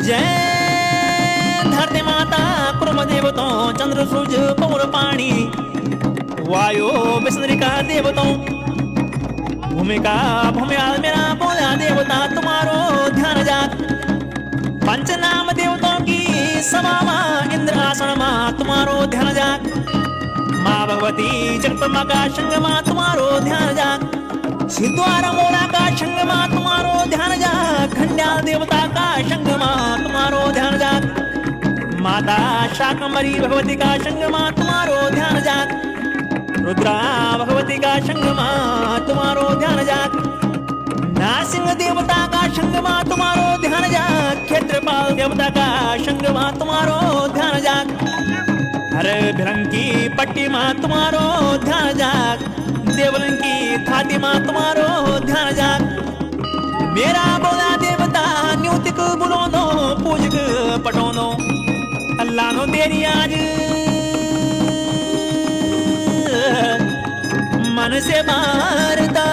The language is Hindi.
जय धरती माता कुर्म देवतो चंद्र सूर्य पवन पानी वायु विष्णुरिका देवतो भूमिका भूमिया मेरा बोला देवता तुम्हारो ध्यान जाग पंच नाम देवताओं की सभा माँ इंद्र आसन माँ तुम्हारो ध्यान जाग माँ भगवती जगदम्बा का संग माँ तुम्हारो ध्यान जाग सिद्धार मोरा का संग माँ तुम्हारो ध्यान जाग खंड्याल देवता का संग माँ तुम्हारो ध्यान जाग माता शाकंभरी भगवती का संग माँ तुम्हारो ध्यान जाग रुद्रा भगवती का संग माँ तुम्हारो ध्यान जाग नारसिंह देवता का संग माँ तुम्हारो ध्यान जाग क्षेत्रपाल देवता का संग माँ तुम्हारो ध्यान जाग हर भिरंगी पट्टी माँ तुम्हारो ध्यान जाग देवलन की थाती माँ तुम्हारो ध्यान जाग मेरा बोला देवता न्यूतिक बुलोनो पूजक पटोनो अल्लाह नो तेरी आज मन से मारता